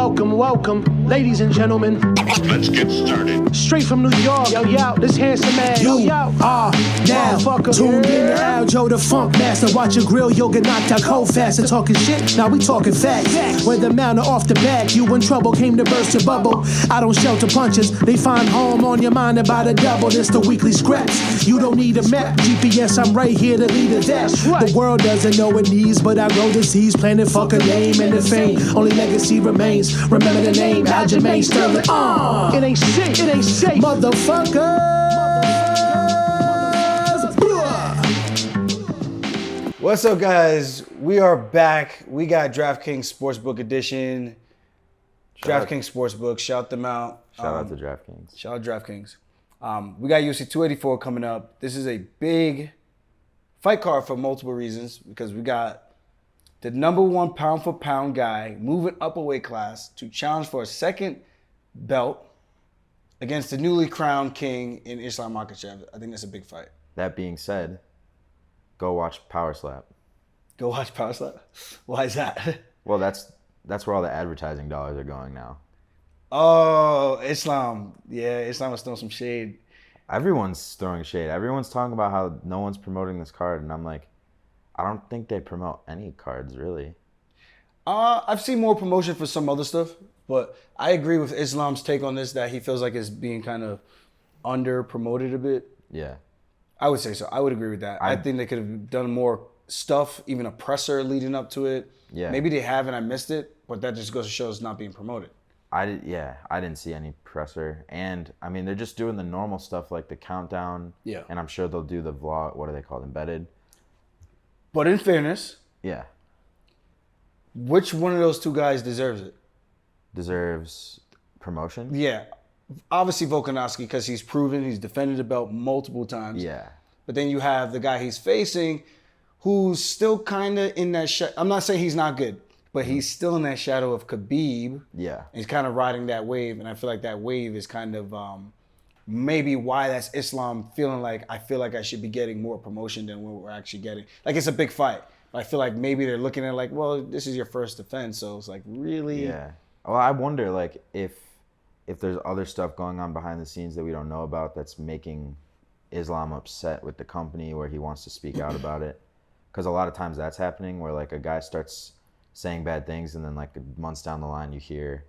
welcome, ladies and gentlemen. Let's get started. Straight from New York, yo, this handsome man, You are now tuned in to Aljo, the funk master. Watch your grill, you'll get knocked out cold fast. And talking shit, now we talking facts. Whether mount or off the back, you in trouble, came to burst your bubble. I don't shelter punches, they find home on your mind about a double. This the weekly scraps. You don't need a map, GPS, I'm right here to lead it that. The world doesn't know it needs, but I grow the seeds, planted fucking name and the fame. Only legacy remains. Remember the name, Aljamain Sterling. It ain't safe, Motherfuckers. What's up, guys? We are back. We got DraftKings Sportsbook Edition. DraftKings Sportsbook, shout them out. Shout out to DraftKings. Shout out DraftKings. We got UFC 284 coming up. This is a big fight card for multiple reasons because we got the number one pound for pound guy moving up a weight class to challenge for a second belt against the newly crowned king in Islam Makhachev. I think that's a big fight. That being said, go watch Power Slap. Go watch Power Slap? Why is that? Well, that's where all the advertising dollars are going now. Oh, Islam. Yeah, Islam was throwing some shade. Everyone's throwing shade. Everyone's talking about how no one's promoting this card, and I'm like, I don't think they promote any cards, really. I've seen more promotion for some other stuff, but I agree with Islam's take on this that he feels like it's being kind of under promoted a bit. Yeah. I would say so. I would agree with that. I think they could have done more stuff, even a presser leading up to it. Yeah. Maybe they have and I missed it, but that just goes to show it's not being promoted. I didn't see any presser. And, I mean, they're just doing the normal stuff like the countdown. Yeah. And I'm sure they'll do the vlog. What are they called? Embedded? But in fairness, Yeah. which one of those two guys deserves it? Deserves promotion? Yeah. Obviously Volkanovski, because he's proven he's defended the belt multiple times. Yeah. But then you have the guy he's facing who's still kind of in that I'm not saying he's not good, but he's still in that shadow of Khabib. Yeah. He's kind of riding that wave, and I feel like that wave is kind of maybe why that's Islam feeling like I feel like I should be getting more promotion than what we're actually getting. Like, it's a big fight. But I feel like maybe they're looking at it like, well, this is your first defense, so it's like, really? Yeah. Well, I wonder, like, if there's other stuff going on behind the scenes that we don't know about that's making Islam upset with the company where he wants to speak out about it. Because a lot of times that's happening where, like, a guy starts saying bad things and then, like, months down the line you hear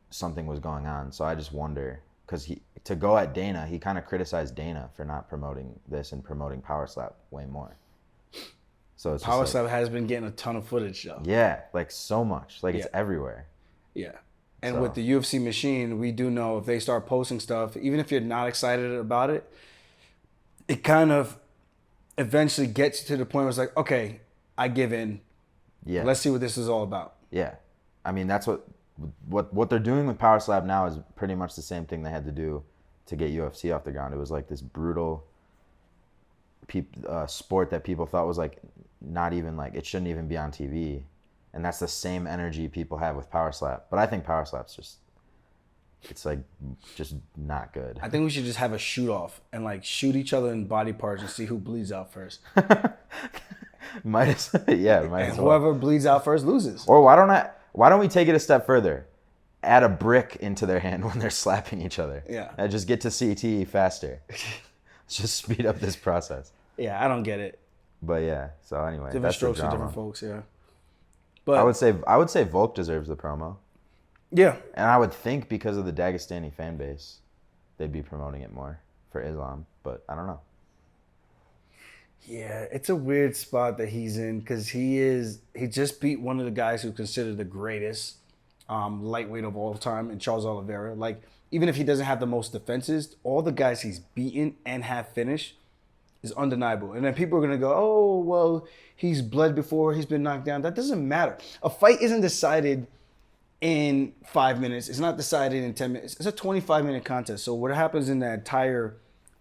something was going on. So I just wonder, because to go at Dana, he kind of criticized Dana for not promoting this and promoting Power Slap way more. So it's Power just Slap has been getting a ton of footage, though. yeah, like so much. Like, it's everywhere. Yeah. And So. with the UFC machine, we do know if they start posting stuff, even if you're not excited about it, it kind of eventually gets you to the point where it's like, okay, I give in. Yeah. Let's see what this is all about. Yeah. I mean, that's what they're doing with Power Slap now is pretty much the same thing they had to do to get UFC off the ground. It was like this brutal sport that people thought was like not even like, it shouldn't even be on TV. And that's the same energy people have with Power Slap. But I think Power Slap's it's like just not good. I think we should just have a shoot off and like shoot each other in body parts and see who bleeds out first. might as well. Whoever bleeds out first loses. Or why don't we take it a step further? Add a brick into their hand when they're slapping each other. Yeah. And just get to CTE faster. Let's just speed up this process. Yeah, I don't get it. But yeah, so anyway, Different that's the strokes for drama. different folks, yeah. But I would say Volk deserves the promo. yeah. And I would think because of the Dagestani fan base, they'd be promoting it more for Islam. But I don't know. Yeah, it's a weird spot that he's in because he just beat one of the guys who's considered the greatest lightweight of all time in Charles Oliveira. Like, even if he doesn't have the most defenses, all the guys he's beaten and have finished is undeniable. And then people are going to go, oh, well, he's bled before, he's been knocked down. That doesn't matter. A fight isn't decided in 5 minutes. It's not decided in 10 minutes. It's a 25-minute contest. So what happens in that entire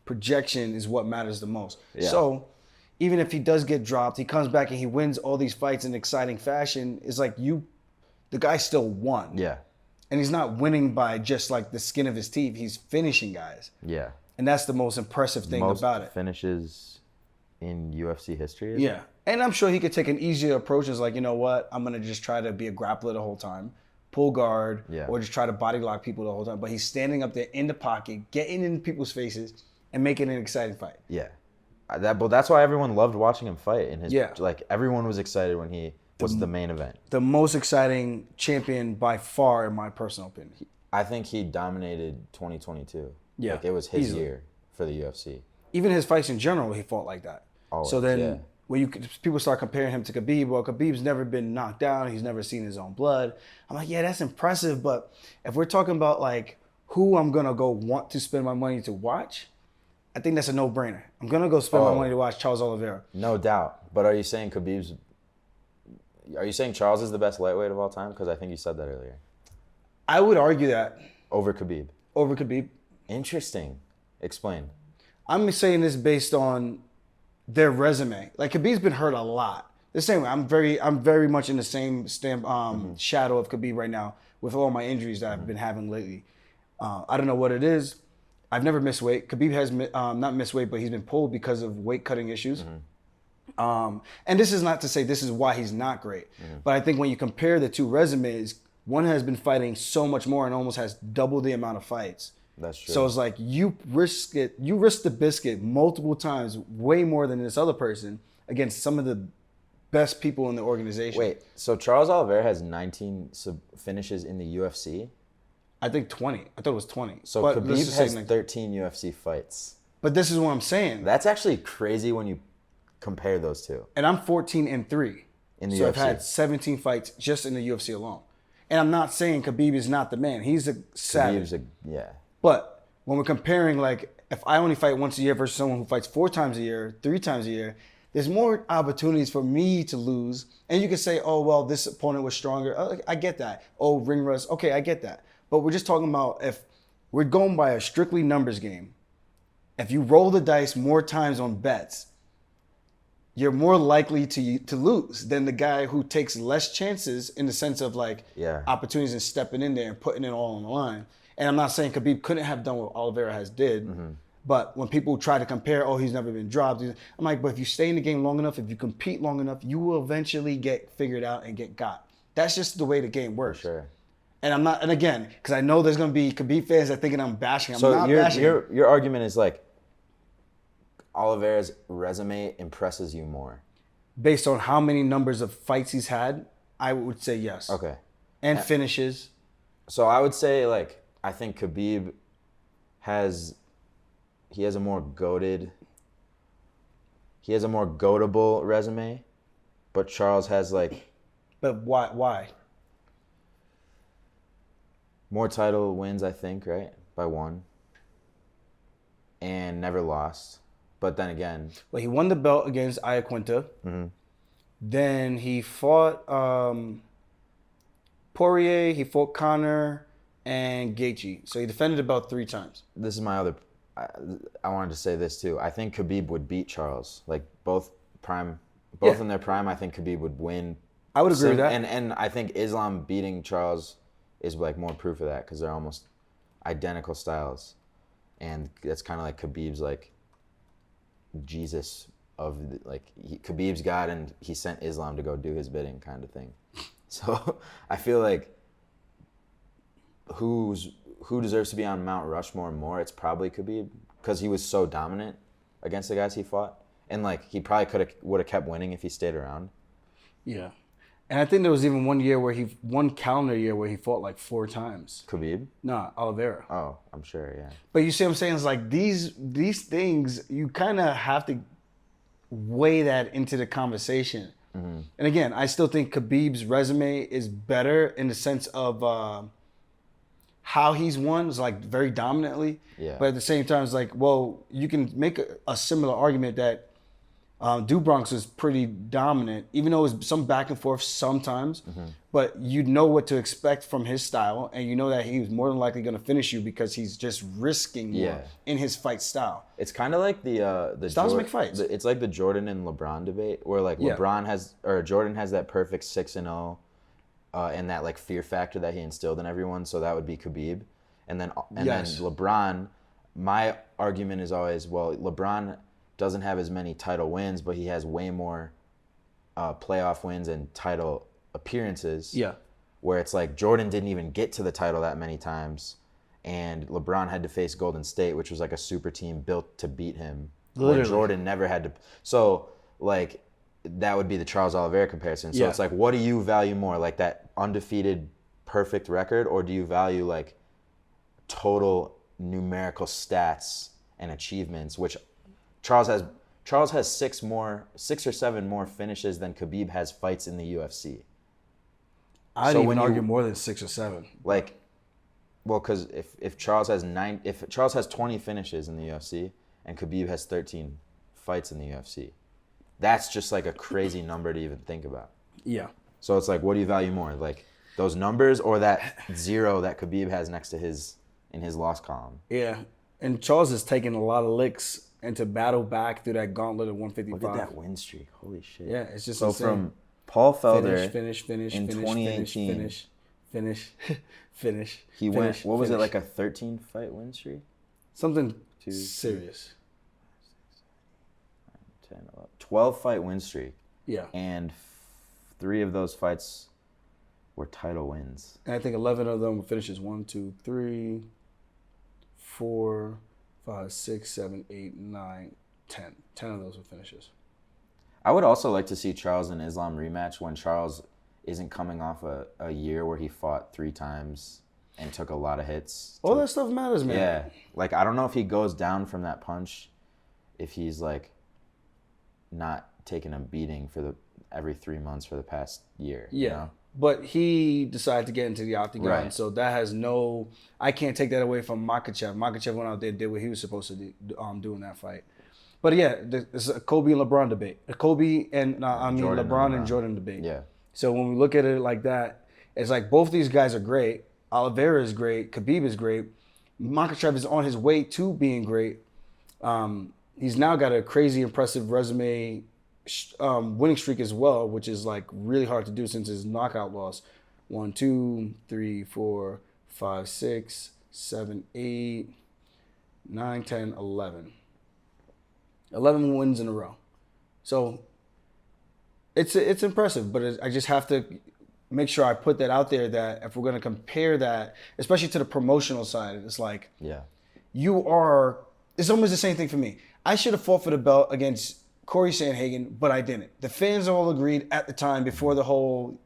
projection is what matters the most. Yeah. So even if he does get dropped, he comes back and he wins all these fights in exciting fashion. It's like the guy still won. Yeah. And he's not winning by just like the skin of his teeth. He's finishing guys. Yeah. And that's the most impressive thing about it. Most finishes in UFC history. Yeah. And I'm sure he could take an easier approach. It's like, you know what? I'm going to just try to be a grappler the whole time. pull guard Yeah. or just try to body lock people the whole time. But he's standing up there in the pocket, getting in people's faces, and making an exciting fight. Yeah. But that's why everyone loved watching him fight. Yeah. Like, everyone was excited when he was the main event. The most exciting champion by far, in my personal opinion. I think he dominated 2022. Yeah, Like, it was his easily. year for the UFC. Even his fights in general, he fought like that. Always, So then yeah. when people start comparing him to Khabib, well, Khabib's never been knocked down. He's never seen his own blood. I'm like, yeah, that's impressive. But if we're talking about like who I'm going to go want to spend my money to watch, I think that's a no-brainer. I'm going to go spend my money to watch Charles Oliveira. No doubt. But are you saying Charles is the best lightweight of all time? Because I think you said that earlier. I would argue that Over Khabib. over Khabib. Interesting. Explain. I'm saying this based on their resume. Like Khabib's been hurt a lot. The same way, I'm very much in the same shadow of Khabib right now with all my injuries that I've been having lately. I don't know what it is. I've never missed weight. Khabib has not missed weight, but he's been pulled because of weight cutting issues. And this is not to say this is why he's not great, but I think when you compare the two resumes, one has been fighting so much more and almost has double the amount of fights. That's true. So it's like you risk the biscuit multiple times, way more than this other person against some of the best people in the organization. Wait, so Charles Oliveira has 19 finishes in the UFC? I think 20. I thought it was 20. So But let's Khabib just say has like- 13 UFC fights. But this is what I'm saying. That's actually crazy when you compare those two. And I'm 14-3. In the so I've UFC. had 17 fights just in the UFC alone. And I'm not saying Khabib is not the man. He's a savage. Yeah. But when we're comparing, like, if I only fight once a year versus someone who fights 4 times a year, 3 times a year, there's more opportunities for me to lose. And you can say, oh, well, this opponent was stronger. I get that. Oh, ring rust. Okay, I get that. But we're just talking about if we're going by a strictly numbers game. If you roll the dice more times on bets, you're more likely to lose than the guy who takes less chances in the sense of like opportunities and stepping in there and putting it all on the line. And I'm not saying Khabib couldn't have done what Oliveira has did, but when people try to compare, oh, he's never been dropped, I'm like, but if you stay in the game long enough, if you compete long enough, you will eventually get figured out and get got. That's just the way the game works. Sure. And I'm not, and again, because I know there's going to be Khabib fans that thinking I'm bashing. I'm not bashing. Your argument is like Oliveira's resume impresses you more. Based on how many numbers of fights he's had, I would say yes. Okay. And finishes. So I would say like I think Khabib has a more goatable resume, but Charles has like But why? more title wins, I think, right? By one. And never lost. But then again, Well, he won the belt against Iaquinta. Then he fought Poirier, he fought Conor, and Gaethje. So he defended the belt 3 times. this is my other. I wanted to say this too. I think Khabib would beat Charles. Like both in their prime. I think Khabib would win. I would agree with that. And I think Islam beating Charles is like more proof of that because they're almost identical styles, and that's kind of like Khabib's like Jesus of Khabib's God, and he sent Islam to go do his bidding kind of thing. So I feel like who deserves to be on Mount Rushmore more? It's probably Khabib because he was so dominant against the guys he fought, and like he probably would have kept winning if he stayed around. Yeah. And I think there was even one calendar year where he fought like 4 times. Khabib? Nah, Oliveira. Oh, I'm sure, yeah. But you see what I'm saying? It's like these things, you kind of have to weigh that into the conversation. And again, I still think Khabib's resume is better in the sense of how he's won, is like very dominantly. Yeah. But at the same time, it's like, well, you can make a similar argument that Dubronx was pretty dominant, even though it was some back and forth sometimes. But you know what to expect from his style, and you know that he was more than likely going to finish you because he's just risking more in his fight style. It's kind of like the Styles make fights. It's like the Jordan and LeBron debate, where like Jordan has that perfect 6-0, and that like fear factor that he instilled in everyone. So that would be Khabib, and then LeBron. My argument is always, well, LeBron doesn't have as many title wins, but he has way more playoff wins and title appearances. Yeah. where it's like Jordan didn't even get to the title that many times, and LeBron had to face Golden State, which was like a super team built to beat him. Where Literally. Jordan never had to. So like that would be the Charles Oliveira comparison. So Yeah. it's like, what do you value more, like that undefeated perfect record, or do you value like total numerical stats and achievements, which Charles has 6 or 7 more finishes than Khabib has fights in the UFC. I'd So even when you- argue more than 6 or 7. Like, well, because if Charles has 20 finishes in the UFC and Khabib has 13 fights in the UFC, that's just like a crazy number to even think about. Yeah. So it's like, what do you value more, like those numbers or that 0 that Khabib has next to in his loss column? Yeah. And Charles has taken a lot of licks and to battle back through that gauntlet of 155. Look at that win streak. Holy shit. Yeah, it's just so insane. from Paul Felder finish, in 2018, finish. he went, what was it, like a 13-fight win streak? Something 2, serious. 10, 11, 12-fight win streak. Yeah. And 3 of those fights were title wins. And I think 11 of them finishes 1, 2, 3, 4, 5, 6, 7, 8, 9, 10. 10 of those were finishes. I would also like to see Charles and Islam rematch when Charles isn't coming off a year where he fought 3 times and took a lot of hits. All that stuff matters, man. Yeah. Like, I don't know if he goes down from that punch if he's, like, not taking a beating for every 3 months for the past year. Yeah. You know? But he decided to get into the octagon, Right. so that has no. I can't take that away from Makhachev. Makhachev went out there, did what he was supposed to do in that fight. But yeah, it's a Kobe and LeBron debate. A Kobe and Jordan LeBron and Jordan debate. Yeah. So when we look at it like that, it's like both these guys are great. Oliveira is great. Khabib is great. Makhachev is on his way to being great. He's now got a crazy impressive resume, winning streak as well, which is like really hard to do since his knockout loss. 1, 2, 3, 4, 5, 6, 7, 8, 9, 10, 11. 11 wins in a row. So it's impressive, but I just have to make sure I put that out there that if we're going to compare that, especially to the promotional side, it's like Yeah. it's almost the same thing for me. I should have fought for the belt against Corey Sandhagen, but I didn't. The fans all agreed at the time before the whole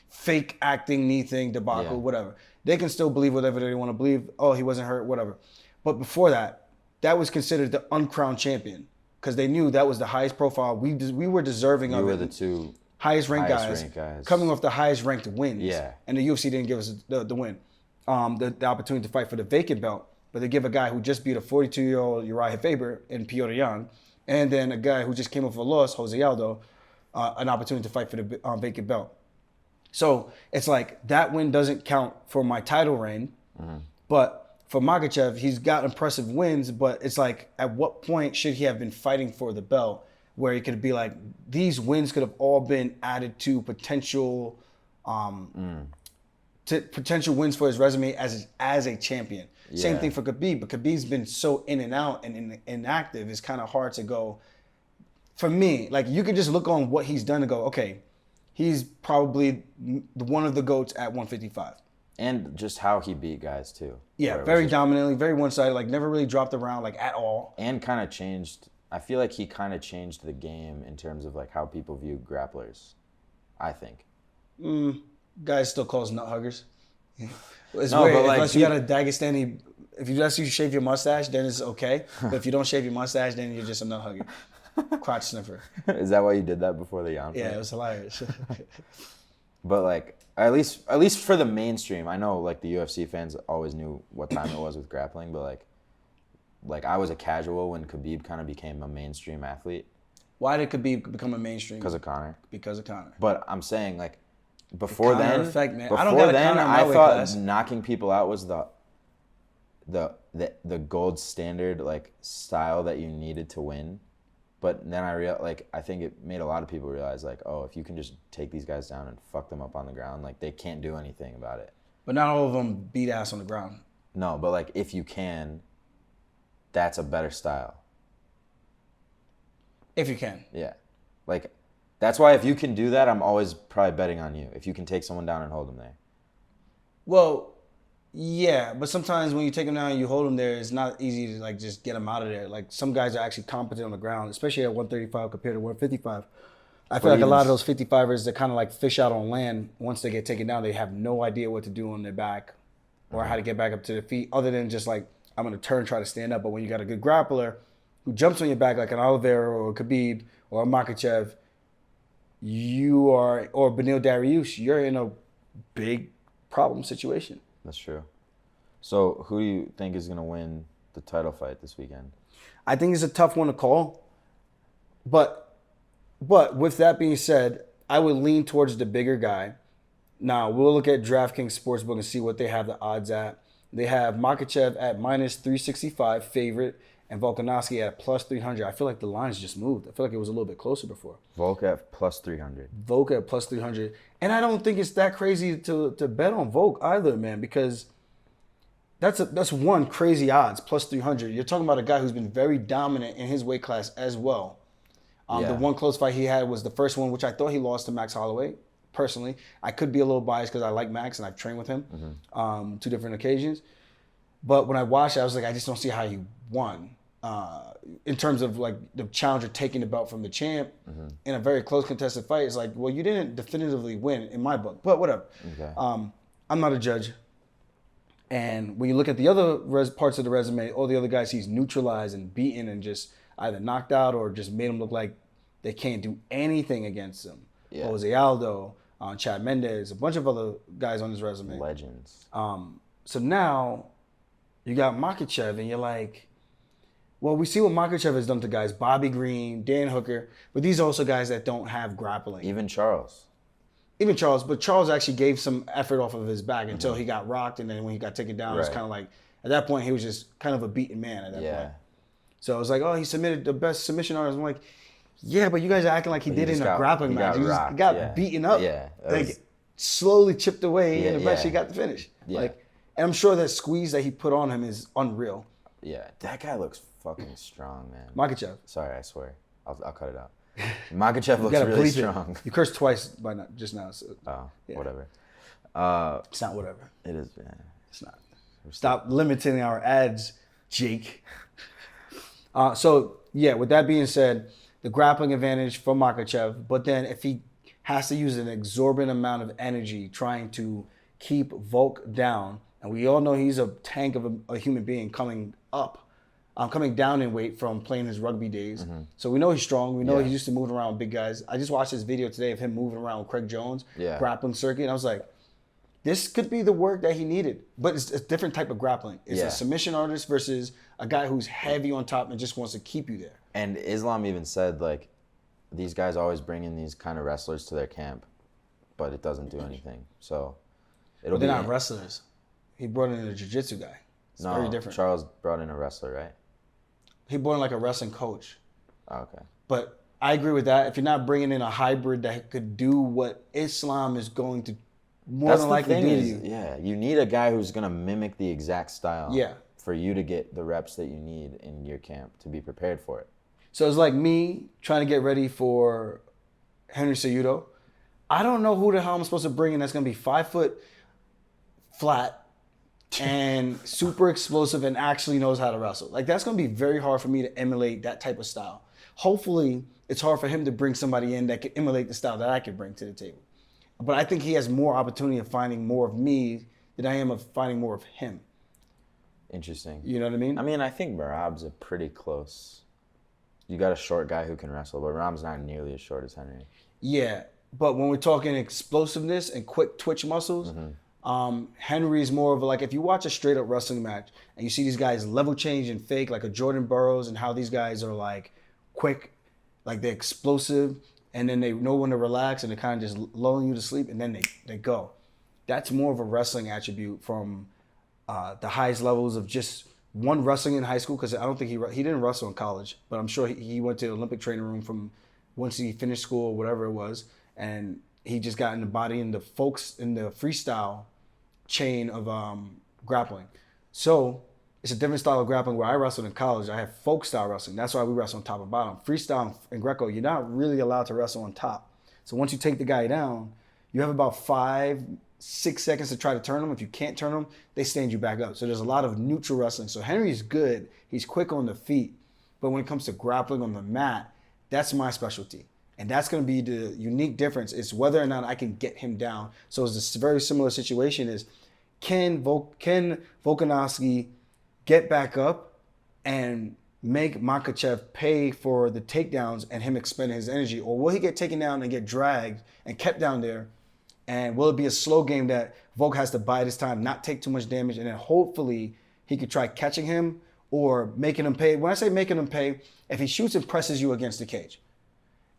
fake acting knee thing, debacle, Yeah. whatever. They can still believe whatever they want to believe. Oh, he wasn't hurt, whatever. But before that, that was considered the uncrowned champion because they knew that was the highest profile. We were deserving You of were it. the 2 highest ranked highest guys, ranked guys. coming off the highest ranked wins. Yeah. And the UFC didn't give us the win, the opportunity to fight for the vacant belt, but they give a guy who just beat a 42-year-old Uriah Faber in Piotr Jan, and then a guy who just came off a loss, Jose Aldo, an opportunity to fight for the vacant belt. So it's like that win doesn't count for my title reign, but for Makhachev, he's got impressive wins, but it's like at what point should he have been fighting for the belt where he could be like, these wins could have all been added to potential potential wins for his resume as a champion. Same Yeah. thing for Khabib, but Khabib's been so in and out and inactive, it's kind of hard to go. For me, like you could just look on what he's done and go, okay, he's probably one of the GOATs at 155. And just how he beat guys too. Yeah, Where it was very just- dominantly, very one-sided, like never really dropped around like at all. And kind of changed. I feel like he kind of changed the game in terms of like how people view grapplers. I think. Guys still calls nut huggers. It's No, weird. but, like, Unless you got a Dagestani, if you just shave your mustache, then it's okay. But if you don't shave your mustache, then you're just a nut hugger, crotch sniffer. Is that why you did that before the Jan fight? Yeah, it was hilarious. But like at least for the mainstream, I know like the UFC fans always knew what time it was with grappling, but like I was a casual when Khabib kind of became a mainstream athlete Why did Khabib become a mainstream? because of Conor. Because of Conor. But I'm saying like before Conor then, effect, man. I before don't got a then, Conor in my I weight thought class. knocking people out was the gold standard like style that you needed to win. But then I think it made a lot of people realize like, oh, if you can just take these guys down and fuck them up on the ground, like they can't do anything about it. But not all of them beat ass on the ground. No, but like if you can, that's a better style. If you can. Yeah. Like that's why if you can do that, I'm always probably betting on you. If you can take someone down and hold them there. Well, yeah, but sometimes when you take him down and you hold him there, it's not easy to like just get him out of there. Like some guys are actually competent on the ground, especially at 135 compared to 155. I feel like a lot of those 55ers that kind of like fish out on land. Once they get taken down, they have no idea what to do on their back or how to get back up to their feet, other than just like I'm gonna turn, try to stand up. But when you got a good grappler who jumps on your back like an Oliveira or a Khabib or a Makhachev, you are, or Beneil Dariush, you're in a big problem situation. That's true. So who do you think is going to win the title fight this weekend? I think it's a tough one to call. But with that being said, I would lean towards the bigger guy. Now, we'll look at DraftKings Sportsbook and see what they have the odds at. They have Makhachev at minus 365 favorite and Volkanovski at plus 300. I feel like the lines just moved. I feel like it was a little bit closer before. Volk at plus 300. Volk at plus 300. And I don't think it's that crazy to bet on Volk either, man, because that's one crazy odds, plus 300. You're talking about a guy who's been very dominant in his weight class as well. The one close fight he had was the first one, which I thought he lost to Max Holloway, personally. I could be a little biased because I like Max and I've trained with him 2 different occasions. But when I watched it, I was like, I just don't see how he won. In terms of like the challenger taking the belt from the champ in a very close contested fight, it's like, well, you didn't definitively win in my book, but whatever. Okay. I'm not a judge. And when you look at the other parts of the resume, all the other guys he's neutralized and beaten and just either knocked out or just made them look like they can't do anything against him. Yeah. Jose Aldo, Chad Mendez, a bunch of other guys on his resume. Legends. So now you got Makhachev and you're like, well, we see what Makhachev has done to guys, Bobby Green, Dan Hooker, but these are also guys that don't have grappling. Even Charles. Even Charles, but Charles actually gave some effort off of his back until he got rocked, and then when he got taken down, it was kind of like, at that point, he was just kind of a beaten man at that point. So it was like, oh, he submitted the best submission artist. I'm like, yeah, but you guys are acting like he did in a grappling match. He got beaten up, like slowly chipped away, and eventually got the finish. Like, and I'm sure that squeeze that he put on him is unreal. Yeah, that guy looks fucking strong, man. Makhachev. Sorry, I swear. I'll cut it out. Makhachev looks really strong. You cursed twice just now. So, whatever. It's not whatever. It is, man. It's not. Stop limiting our ads, Jake. So, with that being said, the grappling advantage for Makhachev, but then if he has to use an exorbitant amount of energy trying to keep Volk down, and we all know he's a tank of a human being coming down in weight from playing his rugby days. So we know he's strong. We know he's used to moving around with big guys. I just watched this video today of him moving around with Craig Jones, grappling circuit, and I was like, this could be the work that he needed. But it's a different type of grappling. It's a submission artist versus a guy who's heavy on top and just wants to keep you there. And Islam even said, like, these guys always bring in these kind of wrestlers to their camp, but it doesn't do anything. So They're not wrestlers. He brought in a jiu-jitsu guy. It's very different. Charles brought in a wrestler, right? He brought in like a wrestling coach. Oh, okay. But I agree with that. If you're not bringing in a hybrid that could do what Islam is going to more than likely do to you. Yeah, you need a guy who's going to mimic the exact style. Yeah. For you to get the reps that you need in your camp to be prepared for it. So it's like me trying to get ready for Henry Cejudo. I don't know who the hell I'm supposed to bring in that's going to be 5 foot flat and super explosive and actually knows how to wrestle. Like, that's going to be very hard for me to emulate that type of style. Hopefully, it's hard for him to bring somebody in that can emulate the style that I could bring to the table. But I think he has more opportunity of finding more of me than I am of finding more of him. Interesting. You know what I mean? I mean, I think Merab's a pretty close. You got a short guy who can wrestle, but Merab's not nearly as short as Henry. Yeah, but when we're talking explosiveness and quick twitch muscles, Henry's more of like, if you watch a straight up wrestling match and you see these guys level change and fake, like a Jordan Burroughs, and how these guys are like quick, like they're explosive, and then they know when to relax and they're kind of just lulling you to sleep, and then they go. That's more of a wrestling attribute from the highest levels of just one wrestling in high school, because I don't think he didn't wrestle in college, but I'm sure he went to the Olympic training room from once he finished school or whatever it was, and he just got in the body in the freestyle chain of grappling. So it's a different style of grappling. Where I wrestled in college, I have folk style wrestling. That's why we wrestle on top and bottom. Freestyle and Greco, you're not really allowed to wrestle on top. So once you take the guy down, you have about 5 6 seconds to try to turn them. If you can't turn them, they stand you back up. So there's a lot of neutral wrestling. So Henry's good. He's quick on the feet. But when it comes to grappling on the mat, that's my specialty. And that's going to be the unique difference is whether or not I can get him down. So it's a very similar situation is, can Volkanovski get back up and make Makhachev pay for the takedowns and him expending his energy? Or will he get taken down and get dragged and kept down there? And will it be a slow game that Volk has to bide his time, not take too much damage, and then hopefully he could try catching him or making him pay? When I say making him pay, if he shoots and presses you against the cage,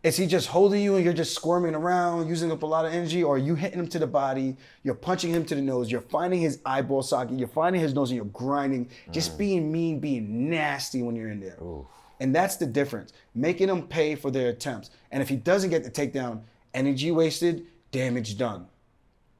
is he just holding you and you're just squirming around, using up a lot of energy, or are you hitting him to the body, you're punching him to the nose, you're finding his eyeball socket, you're finding his nose and you're grinding, just being mean, being nasty when you're in there. Ooh. And that's the difference, making him pay for their attempts. And if he doesn't get the takedown, energy wasted, damage done.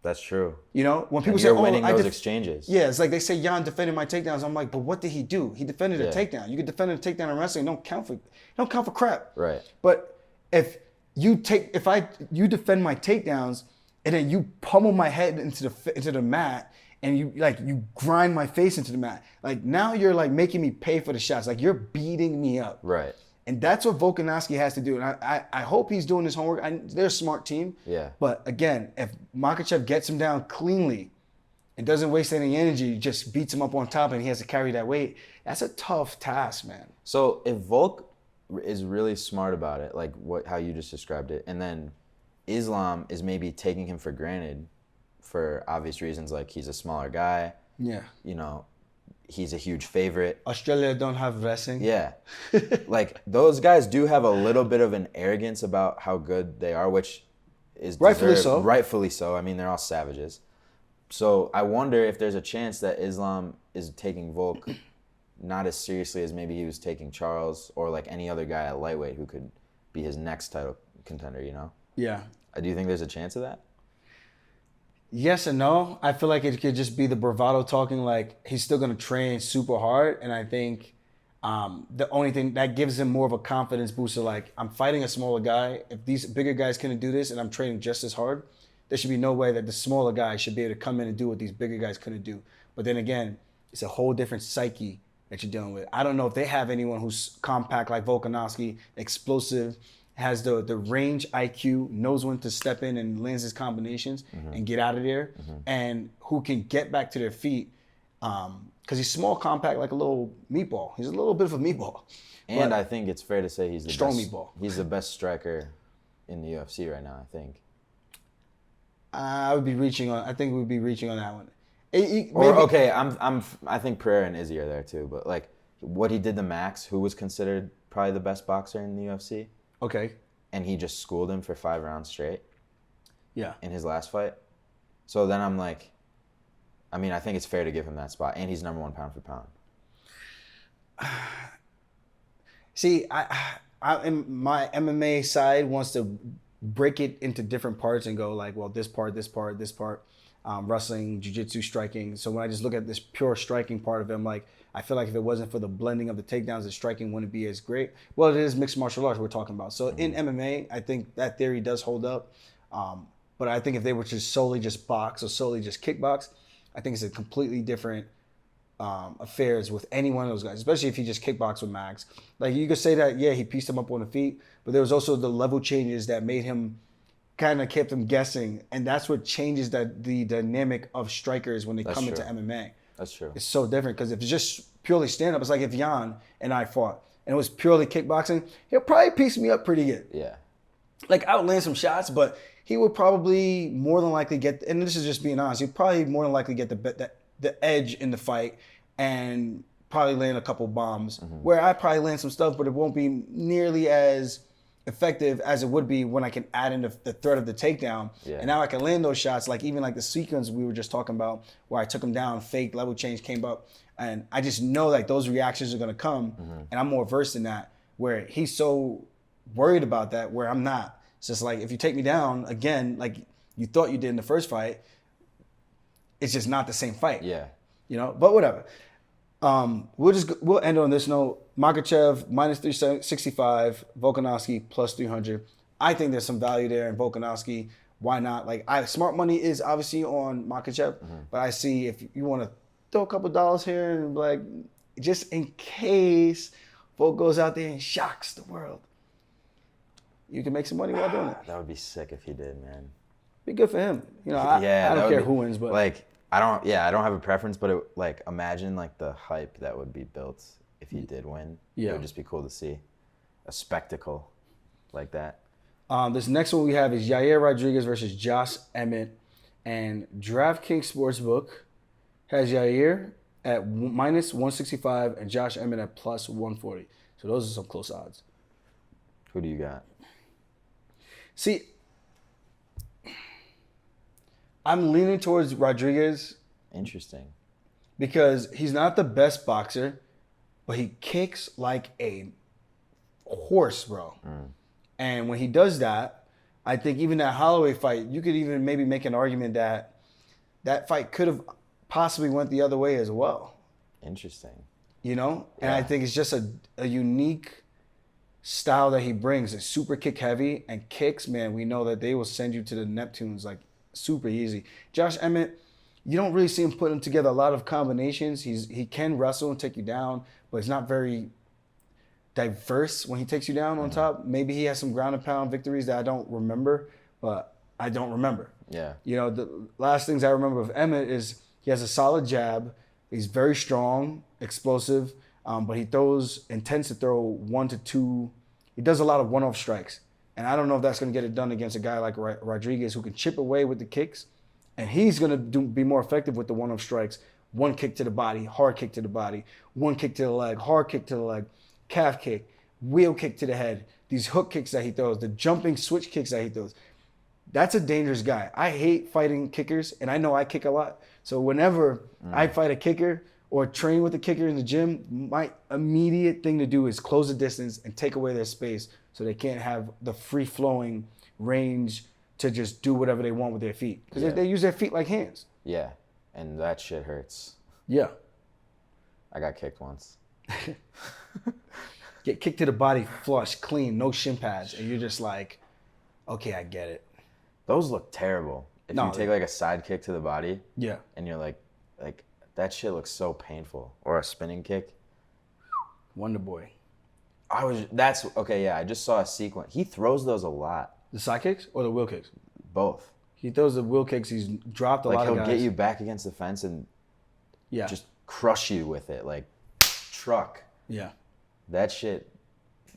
That's true. You know, when people And say, you're "Oh, winning those exchanges." Yeah, it's like they say Jan defended my takedowns. I'm like, but what did he do? He defended a takedown. You could defend a takedown in wrestling. Don't count for crap. Right. But if you defend my takedowns and then you pummel my head into the mat and you grind my face into the mat, like now you're like making me pay for the shots. Like you're beating me up. Right. And that's what Volkanovski has to do. And I hope he's doing his homework. They're a smart team. Yeah. But again, if Makhachev gets him down cleanly and doesn't waste any energy, just beats him up on top and he has to carry that weight, that's a tough task, man. So if Volk is really smart about it, like how you just described it, and then Islam is maybe taking him for granted for obvious reasons, like he's a smaller guy. Yeah. You know, he's a huge favorite. Australia don't have wrestling. Yeah. Like those guys do have a little bit of an arrogance about how good they are, which is rightfully so. Rightfully so. I mean, they're all savages. So I wonder if there's a chance that Islam is taking Volk not as seriously as maybe he was taking Charles or like any other guy at lightweight who could be his next title contender, you know? Yeah. Do you think there's a chance of that? Yes and no. I feel like it could just be the bravado talking, like he's still going to train super hard. And I think the only thing that gives him more of a confidence booster, like I'm fighting a smaller guy. If these bigger guys couldn't do this and I'm training just as hard, there should be no way that the smaller guy should be able to come in and do what these bigger guys couldn't do. But then again, it's a whole different psyche that you're dealing with. I don't know if they have anyone who's compact like Volkanovski, explosive, has the range IQ, knows when to step in and lands his combinations and get out of there, and who can get back to their feet. Because he's small, compact, like a little meatball. He's a little bit of a meatball. And I think it's fair to say he's the strong best, meatball. He's the best striker in the UFC right now, I think. I think we'd be reaching on that one. I think Pereira and Izzy are there too, but like what he did to Max, who was considered probably the best boxer in the UFC. Okay. And he just schooled him for 5 rounds straight. Yeah. In his last fight. So then I'm like, I mean, I think it's fair to give him that spot, and he's number 1 pound for pound. See, I in my MMA side wants to break it into different parts and go like, well, this part, wrestling, jiu-jitsu, striking. So when I just look at this pure striking part of it, I'm like, I feel like if it wasn't for the blending of the takedowns, the striking wouldn't be as great. Well, it is mixed martial arts we're talking about. So in MMA, I think that theory does hold up. But I think if they were to solely just box or solely just kickbox, I think it's a completely different affairs with any one of those guys, especially if he just kickbox with Max. Like you could say that, yeah, he pieced him up on the feet, but there was also the level changes that made him kind of kept him guessing. And that's what changes the dynamic of strikers when they come into MMA. That's true. It's so different because if it's just purely stand-up, it's like if Jan and I fought and it was purely kickboxing, he'll probably piece me up pretty good. Yeah. Like I would land some shots, but he would probably more than likely get, and this is just being honest, he'd probably more than likely get the edge in the fight and probably land a couple bombs where I probably land some stuff, but it won't be nearly as effective as it would be when I can add in the threat of the takedown. Yeah. And now I can land those shots, like even like the sequence we were just talking about where I took him down, faked, level change, came up. And I just know like those reactions are gonna come. And I'm more versed in that where he's so worried about that where I'm not. It's just like, if you take me down again, like you thought you did in the first fight, it's just not the same fight. Yeah. You know, but whatever. We'll end on this note. Makhachev minus 365, Volkanovski plus 300. I think there's some value there in Volkanovski. why not? Like, smart money is obviously on Makhachev, but I see if you want to throw a couple dollars here and like, just in case Volk goes out there and shocks the world, you can make some money while doing it. That would be sick if he did, man. Be good for him. You know, I don't care who wins, but like, I don't have a preference, but like, imagine like the hype that would be built if he did win. Yeah. It would just be cool to see a spectacle like that. This next one we have is Yair Rodriguez versus Josh Emmett, and DraftKings Sportsbook has Yair at minus 165 and Josh Emmett at plus 140. So those are some close odds. Who do you got? See, I'm leaning towards Rodriguez Interesting. because he's not the best boxer, but he kicks like a horse, bro. And when he does that, I think even that Holloway fight, you could even maybe make an argument that that fight could have possibly went the other way as well. Interesting. You know? And I think it's just a unique style that he brings. It's super kick heavy, and kicks, man, we know that they will send you to the Neptunes like super easy. Josh Emmett, you don't really see him putting together a lot of combinations. He can wrestle and take you down, but he's not very diverse when he takes you down on top. Maybe he has some ground and pound victories that I don't remember, but I don't remember. Yeah. You know, the last things I remember of Emmett is he has a solid jab. He's very strong, explosive, but he intends to throw 1 to 2. He does a lot of one-off strikes. And I don't know if that's going to get it done against a guy like Rodriguez who can chip away with the kicks. And he's going to be more effective with the one-off strikes. One kick to the body, hard kick to the body. One kick to the leg, hard kick to the leg. Calf kick, wheel kick to the head. These hook kicks that he throws, the jumping switch kicks that he throws. That's a dangerous guy. I hate fighting kickers, and I know I kick a lot. So whenever I fight a kicker or train with a kicker in the gym, my immediate thing to do is close the distance and take away their space so they can't have the free-flowing range to just do whatever they want with their feet. Because they use their feet like hands. Yeah. And that shit hurts. Yeah. I got kicked once. Get kicked to the body, flush, clean, no shin pads, and you're just like, okay, I get it. Those look terrible. If you take like a side kick to the body, Yeah. and you're like that shit looks so painful. Or a spinning kick. Wonder Boy. I just saw a sequence. He throws those a lot. The side kicks or the wheel kicks? Both. He throws the wheel kicks. He's dropped a lot of Like guys. he'll get you back against the fence and just crush you with it. Like truck. Yeah. That shit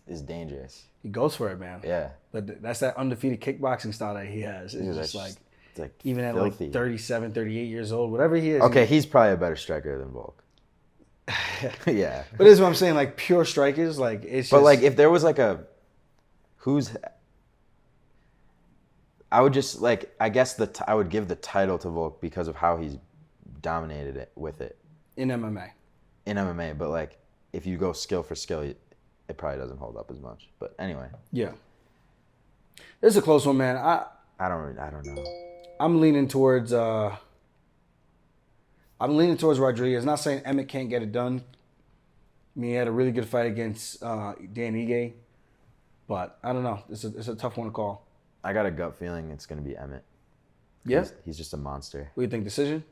is dangerous. He goes for it, man. Yeah. But that's that undefeated kickboxing style that he has. It's Dude, just it's like even at filthy. like 37, 38 years old, whatever he is. Okay, he's probably a better striker than Volk. Yeah. But this is what I'm saying, like pure strikers, like it's just. But like if there was like I would just like, I guess I would give the title to Volk because of how he's dominated it with it. In MMA. In MMA, but like if you go skill for skill, it probably doesn't hold up as much. But anyway. Yeah. This is a close one, man. I don't know. I'm leaning towards Rodriguez. Not saying Emmett can't get it done. I mean, he had a really good fight against Dan Ige, but I don't know. It's a tough one to call. I got a gut feeling it's gonna be Emmett. Yeah? He's just a monster. What do you think, decision?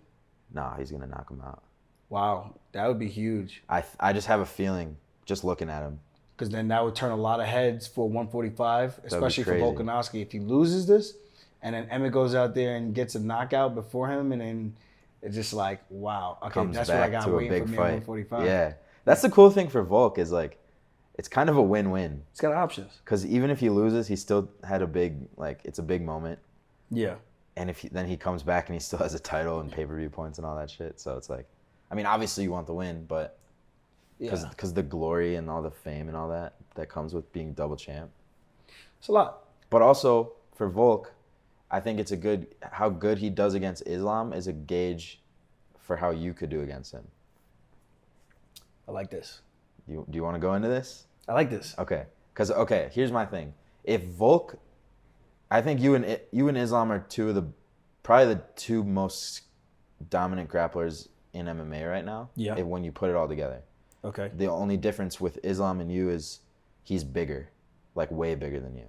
Nah, he's gonna knock him out. Wow, that would be huge. I just have a feeling, just looking at him. Because then that would turn a lot of heads for 145, especially for crazy. Volkanovski. If he loses this, and then Emmett goes out there and gets a knockout before him, and then it's just like, wow, okay, Comes that's what I back got to a waiting big for me fight. at 145. Yeah, that's the cool thing for Volk is like, it's kind of a win-win. It's got options. Because even if he loses, he still had it's a big moment. Yeah. And then he comes back and he still has a title and pay-per-view points and all that shit. So it's like, I mean, obviously you want the win, but because the glory and all the fame and all that comes with being double champ. It's a lot. But also for Volk, I think it's how good he does against Islam is a gauge for how you could do against him. I like this. Do you want to go into this? I like this. Okay. Because, here's my thing. If Volk, I think you and Islam are probably the two most dominant grapplers in MMA right now. Yeah. When you put it all together. Okay. The only difference with Islam and you is he's bigger, like way bigger than you.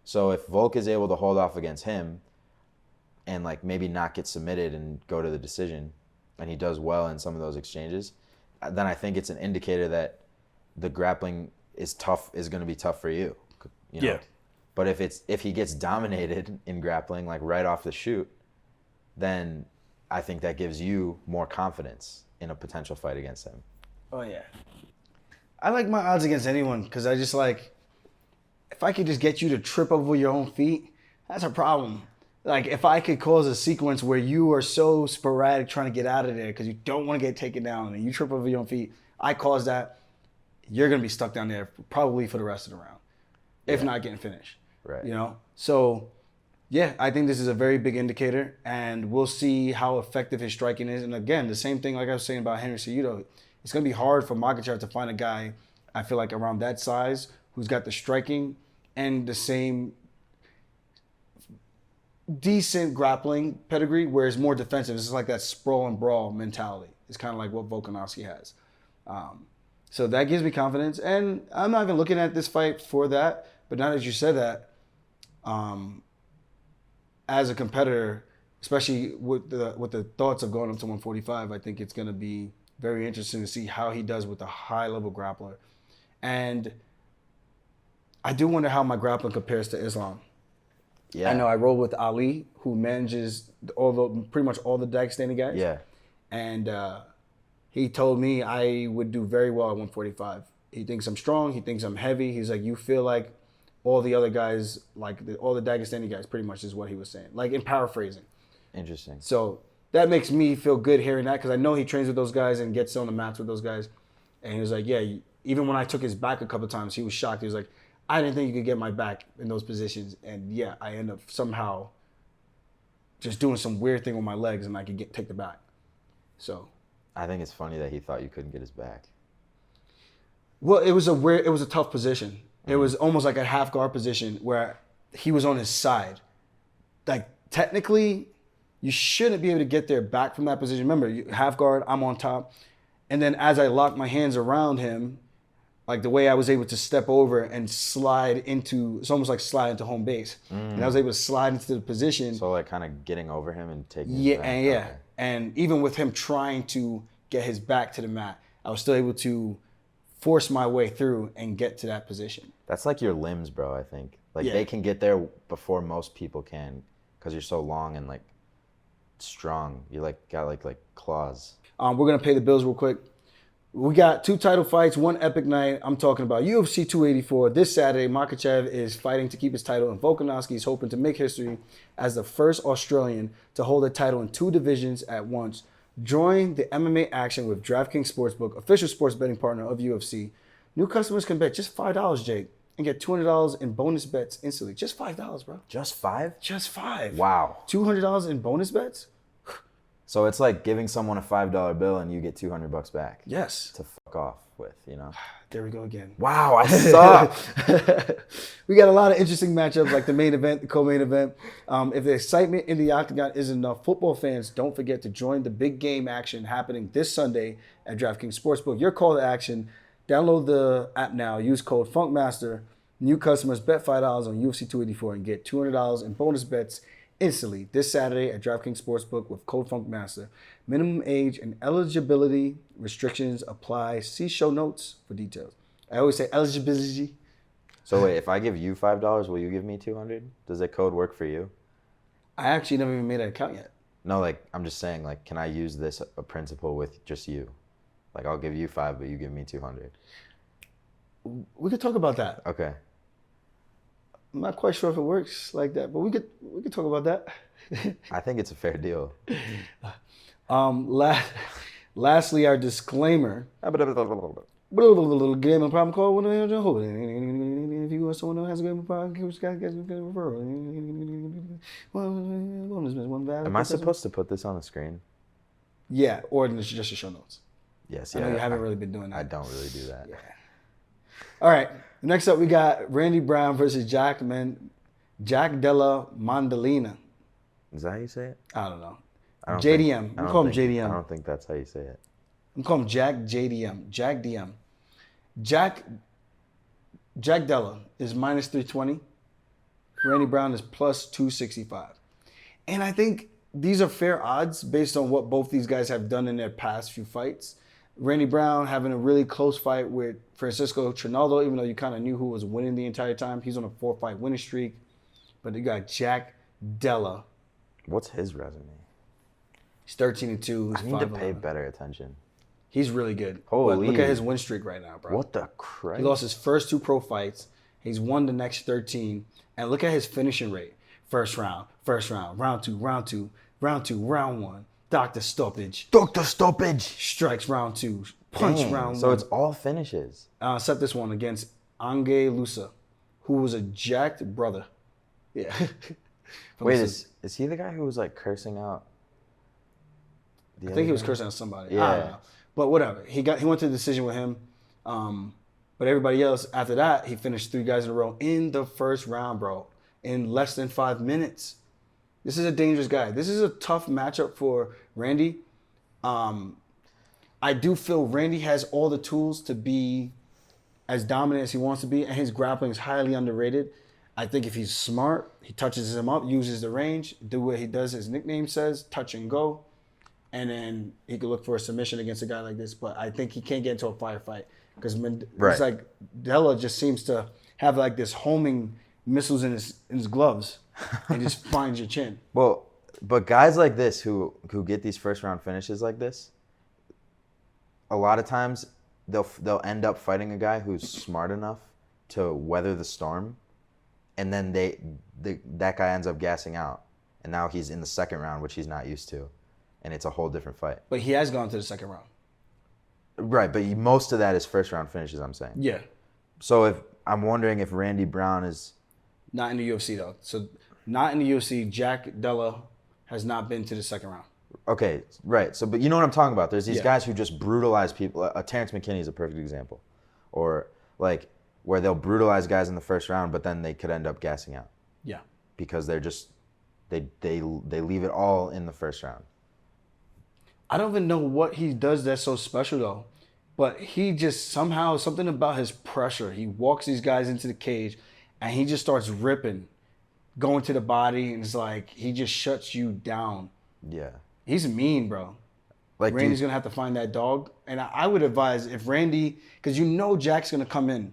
So if Volk is able to hold off against him, and like maybe not get submitted and go to the decision, and he does well in some of those exchanges, then I think it's an indicator that the grappling is going to be tough for you. You know? Yeah. But if he gets dominated in grappling like right off the shoot, then I think that gives you more confidence in a potential fight against him. Oh yeah. I like my odds against anyone because I just like, if I could just get you to trip over your own feet, that's a problem. Like if I could cause a sequence where you are so sporadic trying to get out of there because you don't want to get taken down and you trip over your own feet, I cause that, you're going to be stuck down there probably for the rest of the round, if not getting finished. Right. You know? So, yeah, I think this is a very big indicator, and we'll see how effective his striking is. And again, the same thing like I was saying about Henry Cejudo. It's going to be hard for Makhachev to find a guy, I feel like, around that size who's got the striking and the same decent grappling pedigree, where it's more defensive. It's like that sprawl and brawl mentality. It's kind of like what Volkanovski has. So that gives me confidence. And I'm not even looking at this fight for that. But now that you said that, as a competitor, especially with the thoughts of going up to 145, I think it's going to be very interesting to see how he does with a high-level grappler. And I do wonder how my grappling compares to Islam. Yeah. I know I roll with Ali, who manages pretty much all the Dagestani guys. Yeah. And he told me I would do very well at 145. He thinks I'm strong. He thinks I'm heavy. He's like, you feel like all the other guys, all the Dagestani guys, pretty much is what he was saying. Like in paraphrasing. Interesting. So that makes me feel good hearing that because I know he trains with those guys and gets on the mats with those guys. And he was like, yeah, even when I took his back a couple of times, he was shocked. He was like, I didn't think you could get my back in those positions. And yeah, I end up somehow just doing some weird thing with my legs and I could take the back. So I think it's funny that he thought you couldn't get his back. Well, it was a tough position. It was almost like a half guard position where he was on his side. Like technically, you shouldn't be able to get there back from that position. Remember, half guard, I'm on top. And then as I locked my hands around him, like the way I was able to step over and slide into, it's almost like slide into home base. And I was able to slide into the position. So like kind of getting over him and taking Yeah, his back. and yeah. Okay. And even with him trying to get his back to the mat, I was still able to force my way through and get to that position. That's like your limbs, bro, I think. Like Yeah. they can get there before most people can because you're so long and like strong. You like got like claws. We're going to pay the bills real quick. We got 2 title fights, 1 epic night. I'm talking about UFC 284. This Saturday, Makhachev is fighting to keep his title, and Volkanovski is hoping to make history as the first Australian to hold a title in 2 divisions at once. Join the MMA action with DraftKings Sportsbook, official sports betting partner of UFC. New customers can bet just $5, Jake, and get $200 in bonus bets instantly. Just $5, bro. Just 5? Just 5. Wow. $200 in bonus bets? So it's like giving someone a $5 bill and you get $200 back. Yes. To fuck off with, you know. There we go again. Wow, I suck. We got a lot of interesting matchups like the main event, the co-main event. If the excitement in the octagon isn't enough, football fans, don't forget to join the big game action happening this Sunday at DraftKings Sportsbook. Your call to action. Download the app now. Use code FUNKMASTER. New customers bet $5 on UFC 284 and get $200 in bonus bets instantly this Saturday at DraftKings Sportsbook with code FUNKMASTER. Minimum age and eligibility restrictions apply. See show notes for details. I always say eligibility. So wait, if I give you $5, will you give me $200? Does that code work for you? I actually never even made an account yet. No, like I'm just saying, like, can I use this principle with just you? Like I'll give you 5, but you give me 200. We could talk about that. Okay. I'm not quite sure if it works like that, but we could talk about that. I think it's a fair deal. Lastly, our disclaimer. Little gaming problem call. If you want someone who has a gaming problem, Am I supposed to put this on the screen? Yeah, or it's just your show notes. Yes. I know you haven't really been doing that. I don't really do that. Yeah. All right. Next up, we got Randy Brown versus Jack Della Mandolina. Is that how you say it? I don't know. I don't JDM. think- We call him think- JDM. I don't think that's how you say it. I'm calling him Jack JDM. Jack DM. Jack Della is minus 320. Randy Brown is plus 265. And I think these are fair odds based on what both these guys have done in their past few fights. Randy Brown having a really close fight with Francisco Trinaldo, even though you kind of knew who was winning the entire time. He's on a 4-fight winning streak. But you got Jack Della. What's his resume? He's 13-2. I need to pay better attention. He's really good. Holy. But look at his win streak right now, bro. What the crap? He lost his first 2 pro fights. He's won the next 13. And look at his finishing rate. First round, round 2, round 2, round 2, round 1. Dr. Stoppage. Strikes round 2. Punch Dang, round 1. So it's all finishes. Set this one against Ange Lusa, who was a jacked brother. Yeah. Wait, is he the guy who was like cursing out? I think he was cursing out somebody. Yeah. I don't know. But whatever. He went to the decision with him. But everybody else, after that, he finished 3 guys in a row in the first round, bro. In less than 5 minutes. This is a dangerous guy. This is a tough matchup for Randy. I do feel Randy has all the tools to be as dominant as he wants to be, and his grappling is highly underrated. I think if he's smart, he touches him up, uses the range, do what he does, his nickname says, touch and go, and then he could look for a submission against a guy like this. But I think he can't get into a firefight because it's like Della just seems to have like this homing missiles in his gloves and just finds your chin. Well, but guys like this who get these first round finishes like this, a lot of times they'll end up fighting a guy who's smart enough to weather the storm, and then that guy ends up gassing out, and now he's in the second round, which he's not used to, and it's a whole different fight. But he has gone to the second round. Right, but most of that is first round finishes, I'm saying. Yeah. So I'm wondering if Randy Brown is not in the UFC though. So not in the UFC. Jack Della has not been to the second round. Okay, right. So, but you know what I'm talking about. There's these guys who just brutalize people. Terrence McKinney is a perfect example, or like where they'll brutalize guys in the first round, but then they could end up gassing out. Yeah. Because they're just they leave it all in the first round. I don't even know what he does that's so special though, but he just somehow something about his pressure. He walks these guys into the cage, and he just starts ripping, going to the body, and it's like he just shuts you down. Yeah. He's mean, bro. Like Randy's going to have to find that dog. And I would advise if Randy, because you know Jack's going to come in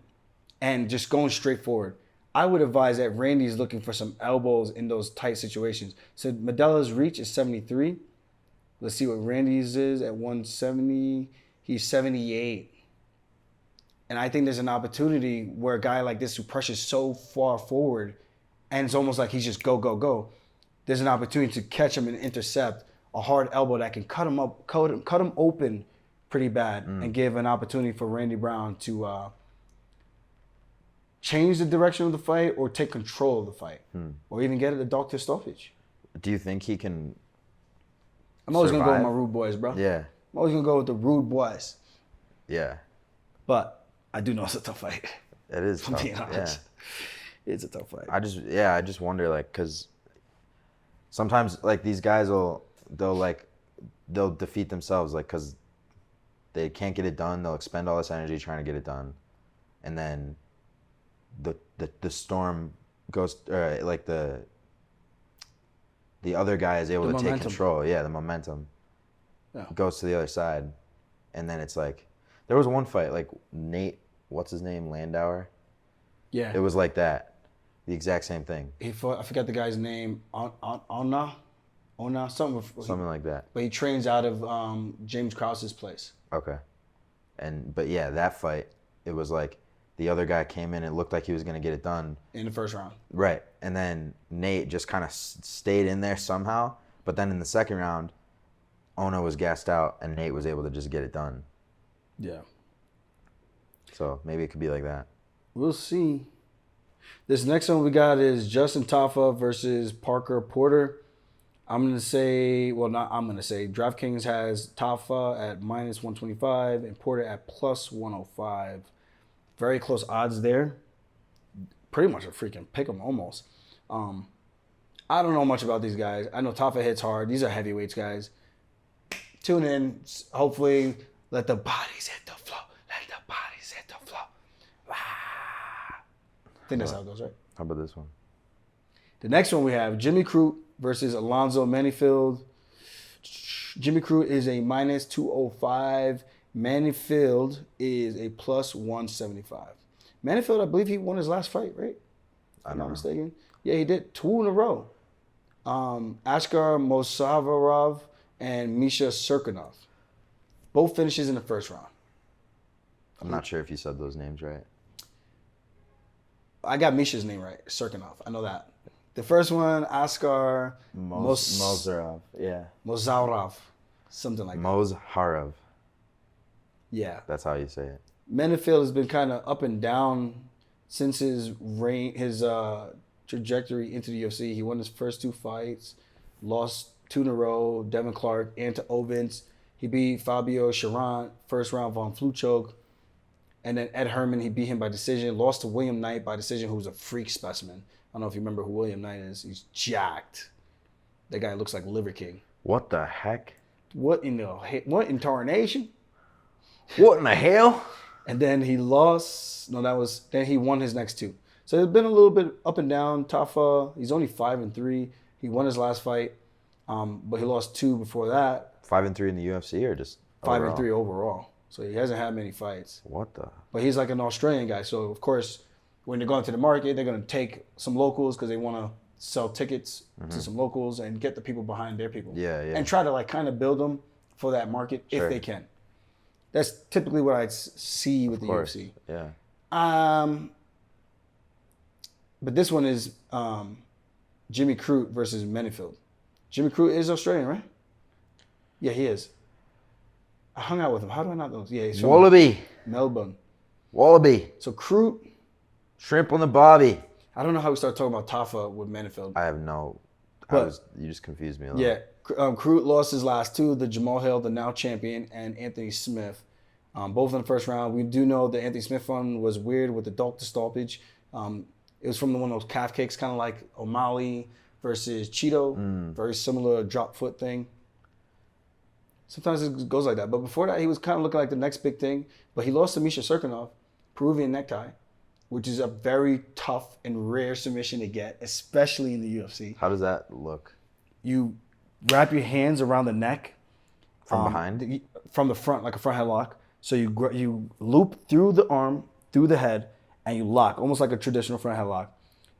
and just going straight forward. I would advise that Randy's looking for some elbows in those tight situations. So Medella's reach is 73. Let's see what Randy's is at 170. He's 78. And I think there's an opportunity where a guy like this who pressures so far forward, and it's almost like he's just go, go, go. There's an opportunity to catch him and intercept a hard elbow that can cut him up, cut him open pretty bad, and give an opportunity for Randy Brown to change the direction of the fight or take control of the fight, or even get it to Dr. Stoppage. Do you think he can? I'm always survive? gonna go with my rude boys, bro. Yeah. I'm always gonna go with the rude boys. Yeah. But I do know it's a tough fight. It is. If I'm tough. being honest. It's a tough fight. I just wonder, like, because sometimes like these guys they'll defeat themselves, like, because they can't get it done. They'll expend all this energy trying to get it done, and then the storm goes, like the other guy is able to take control. Yeah, the momentum goes to the other side, and then it's like there was one fight like Nate, what's his name, Landauer. Yeah. It was like that, the exact same thing. He fought, I forgot the guy's name, Ona, Something like that. But he trains out of James Krause's place. Okay. But yeah, that fight, it was like the other guy came in, it looked like he was going to get it done. In the first round. Right. And then Nate just kind of stayed in there somehow. But then in the second round, Ona was gassed out and Nate was able to just get it done. Yeah. So maybe it could be like that. We'll see. This next one we got is Justin Tafa versus Parker Porter. DraftKings has Tafa at minus 125 and Porter at plus 105. Very close odds there. Pretty much a freaking pick 'em almost. I don't know much about these guys. I know Tafa hits hard. These are heavyweights, guys. Tune in. Hopefully, let the bodies hit the floor. Let the bodies hit the floor. I think that's how it goes, right? How about this one? The next one we have Jimmy Crute versus Alonzo Manifield. Jimmy Crute is a minus 205. Manifield is a plus 175. Manifield, I believe he won his last fight, right? If I'm not mistaken. Yeah, he did 2 in a row. Askar Mosavarov and Misha Serkinov. Both finishes in the first round. I'm not sure if you said those names right. I got Misha's name right, Serkinov. I know that. The first one, Askar Mozarov. Yeah. Mozaurov. Something like that. Mozharov. Yeah. That's how you say it. Manifield has been kind of up and down since his trajectory into the UFC. He won his first 2 fights, lost 2 in a row, Devin Clark, and to Ovens. He beat Fabio Charant, first round Von Fluchoke. And then Ed Herman, he beat him by decision, lost to William Knight by decision, who was a freak specimen. I don't know if you remember who William Knight is. He's jacked. That guy looks like Liver King. What the heck? What in tarnation? What in the hell? And then he lost. Then he won his next 2. So it's been a little bit up and down. Tafa, he's only 5-3. He won his last fight, but he lost 2 before that. 5-3 in the UFC or just 5-3 overall. So he hasn't had many fights. What the? But he's like an Australian guy. So, of course, when they're going to the market, they're going to take some locals because they want to sell tickets to some locals and get the people behind their people. Yeah. And try to, like, kind of build them for that market if they can. That's typically what I see with the UFC. Yeah. But this one is Jimmy Crute versus Manifield. Jimmy Crute is Australian, right? Yeah, he is. I hung out with him. How do I not know? Yeah, he's from Wallaby. Melbourne. Wallaby. So Crute, Shrimp on the barbie. I don't know how we started talking about Tafa with Manifield. I have no. You just confused me a little. Yeah, Crute lost his last 2, the Jamal Hill, the now champion, and Anthony Smith. Both in the first round. We do know the Anthony Smith one was weird with the Dalton stoppage. It was from one of those calf kicks, kind of like O'Malley versus Cheeto. Very similar drop foot thing. Sometimes it goes like that. But before that, he was kind of looking like the next big thing. But he lost to Misha Serkinov, Peruvian necktie, which is a very tough and rare submission to get, especially in the UFC. How does that look? You wrap your hands around the neck. From behind? From the front, like a front headlock. So you loop through the arm, through the head, and you lock, almost like a traditional front headlock.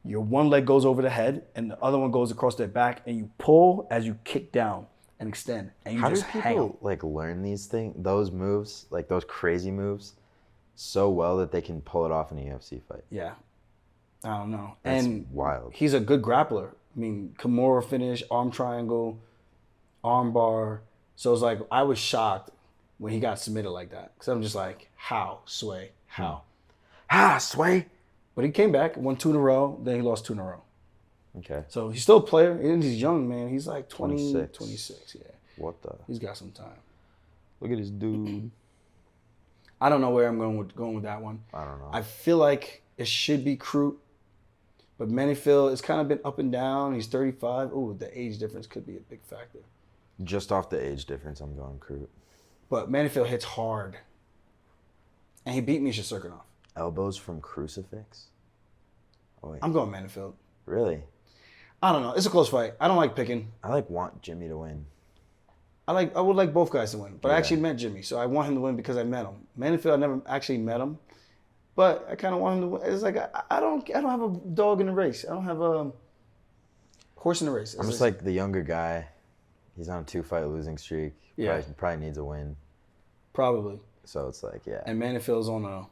Your one leg goes over the head, and the other one goes across their back, and you pull as you kick down and extend. And you How just do hang 'em. people learn those moves, like those crazy moves, so well that they can pull it off in a UFC fight? Yeah. I don't know. That's and wild. He's a good grappler. I mean, Kimura finish, arm triangle, arm bar. So it's like, I was shocked when he got submitted like that. Because I'm just like, how, Sway? How? Sway. But he came back, won 2 in a row, then he lost 2 in a row. Okay. So he's still a player, and he's young, man. He's like 26, yeah. What the? He's got some time. Look at this dude. I don't know where I'm going with that one. I don't know. I feel like it should be Crute, but Manifield has kind of been up and down. He's 35. Ooh, the age difference could be a big factor. Just off the age difference, I'm going Crute. But Manifield hits hard, and he beat Misha Serkinov. Elbows from Crucifix? Oh, wait. I'm going Manifield. Really? I don't know. It's a close fight. I don't like picking. I want Jimmy to win. I would like both guys to win, but Yeah. I actually met Jimmy, so I want him to win because I met him. Manifield, I never actually met him, but I kind of want him to win. It's like I don't have a dog in the race. I don't have a horse in the race. I'm just like the younger guy. He's on a 2-fight losing streak. Yeah. Probably needs a win. Probably. So it's like, yeah. And Manifield's on a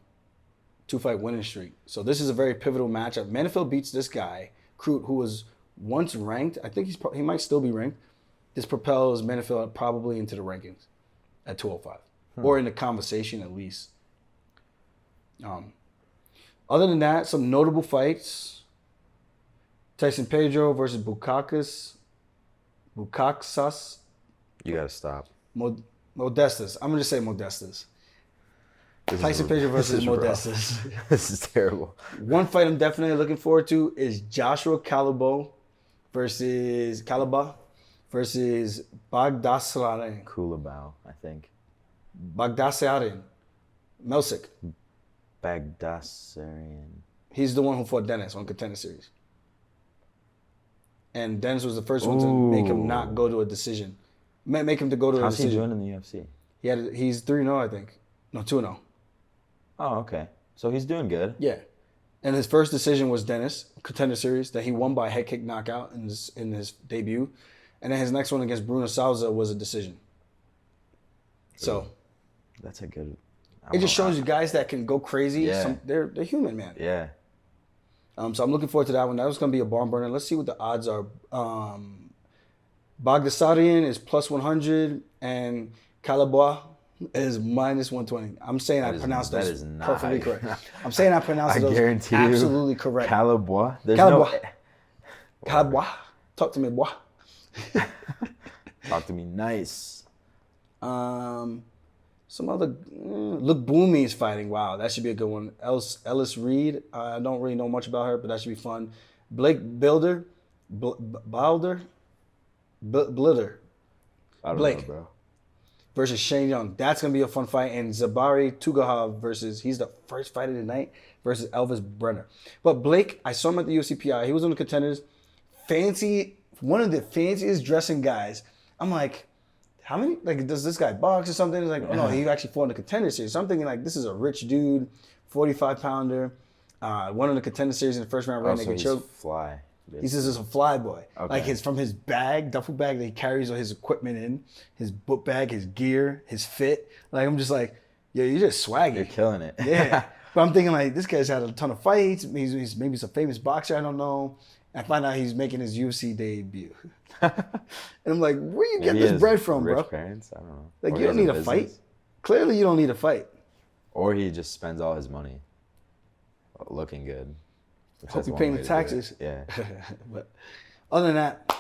2-fight winning streak. So this is a very pivotal matchup. Manifield beats this guy, Crute, who was once ranked. I think he might still be ranked. This propels Manifield probably into the rankings at 205. Or in the conversation at least. Other than that, some notable fights. Tyson Pedro versus Bukaksas. You got to stop. Modestas. I'm going to say Modestas. Tyson Pedro versus Modestas. This is terrible. One fight I'm definitely looking forward to is Joshua Calabo versus Bagdasaryan. Kulabau, I think. Bagdasaryan. Melsic. Bagdasarian. He's the one who fought Dennis on Contender Series. and Dennis was the first one to make him not go to a decision. Make him to go to a How's he decision. doing in the UFC? He's 3-0, I think. No, 2-0. Oh, okay. So he's doing good. Yeah. And his first decision was Dennis, Contender Series, that he won by head kick knockout in his debut. And then his next one against Bruno Souza was a decision. So That's a good. it just shows you guys that can go crazy. Yeah. They're human, man. Yeah. So I'm looking forward to that one. That was going to be a barn burner. Let's see what the odds are. Bagdasarian is plus 100 and Calabois is minus 120. I'm saying I pronounced that those is not perfectly how you- correct. I'm saying I pronounced I those guarantee you. absolutely correct. Calabois. There's Calabois. no. Calabois. Talk to me, boy. Talk to me nice. Some other Look Boomy is fighting. Wow, that should be a good one. Ellis Reed. I don't really know much about her, but that should be fun. Blake Blitter. I don't Blake. know, bro. Versus Shane Young. That's gonna be a fun fight. And Zabari Tugahav versus he's the first fight of the night versus Elvis Brenner. But Blake, I saw him at the UCPI. He was on the Contenders. One of the fanciest dressing guys. I'm like, how many? Like, does this guy box or something? It's like, oh no, he actually fought in the Contender Series. So I'm thinking like, this is a rich dude, 45-pounder. Won in the Contender Series in the first round, Oh, right so naked he's choke. fly. He's just a fly boy. Okay. Like from his bag, duffel bag that he carries all his equipment in, his book bag, his gear, his fit. Like I'm just like, yeah, you're just swaggy. You're killing it. Yeah. But I'm thinking like this guy's had a ton of fights. He's maybe a famous boxer, I don't know. And I find out he's making his UFC debut. And I'm like, where you get Maybe he this has bread from, rich bro? parents? I don't know. Like Or you he don't has need a fight. business. Clearly you don't need a fight. Or he just spends all his money looking good. Which Hope that's you're one paying way the to do it. taxes. Yeah. But other than that,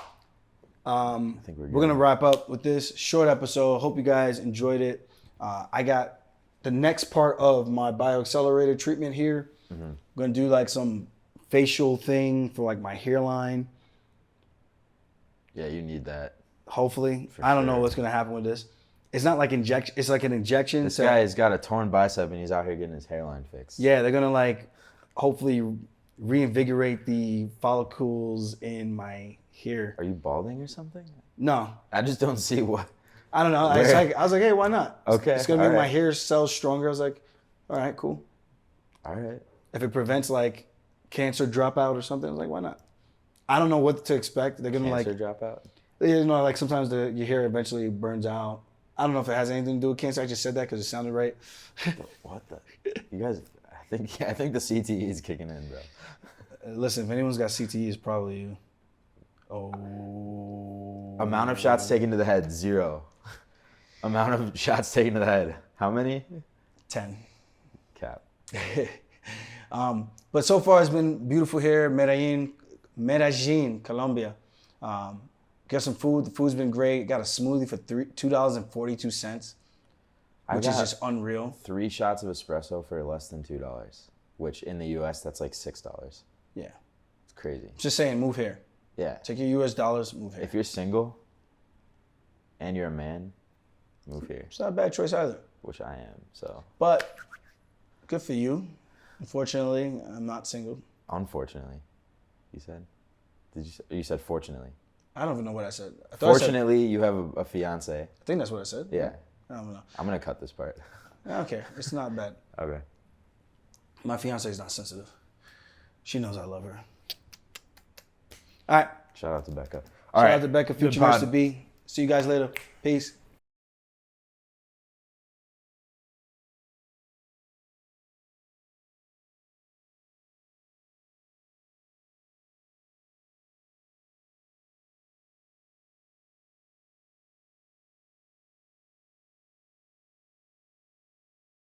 I think we're going to wrap up with this short episode. Hope you guys enjoyed it. I got the next part of my bioaccelerator treatment here. I'm going to do like some facial thing for like my hairline. Yeah, you need that. Hopefully. I don't know sure. what's going to happen with this. It's not like injection. It's like an injection. This so- guy has got a torn bicep and he's out here getting his hairline fixed. Yeah, they're going to like hopefully reinvigorate the follicles in my hair. Are you balding or something? No. I just don't see what. I don't know. Where? I was like, hey, why not? Okay, It's going to make all my right. hair cells stronger. I was like, all right, cool. All right. If it prevents like cancer dropout or something, I was like, why not? I don't know what to expect. They're gonna Cancer like, dropout. you know, like sometimes your hair eventually burns out. I don't know if it has anything to do with cancer. I just said that because it sounded right. What the? You guys, I think the CTE is kicking in, bro. Listen, if anyone's got CTE, it's probably you. Oh. Amount of shots taken to the head, 0. Amount of shots taken to the head, how many? 10. Cap. But so far it's been beautiful here, Medellin, Colombia. Got some food. The food's been great. Got a smoothie for $2.42, which is got just unreal. 3 shots of espresso for less than $2, which in the US that's like $6. Yeah. It's crazy. Just saying, move here. Yeah. Take your US dollars, move here. If you're single and you're a man, move here, It's not a bad choice either. which I am. So, But good for you. Unfortunately, I'm not single. unfortunately, you said. You said fortunately? I don't even know what I said. I thought I said- Fortunately, you have a fiance. I think that's what I said. Yeah. I don't know. I'm gonna cut this part. I don't care. It's not bad. Okay. My fiance is not sensitive. She knows I love her. All right. Shout out to Becca. Shout out to Becca, future pod. nurse to be. See you guys later. Peace.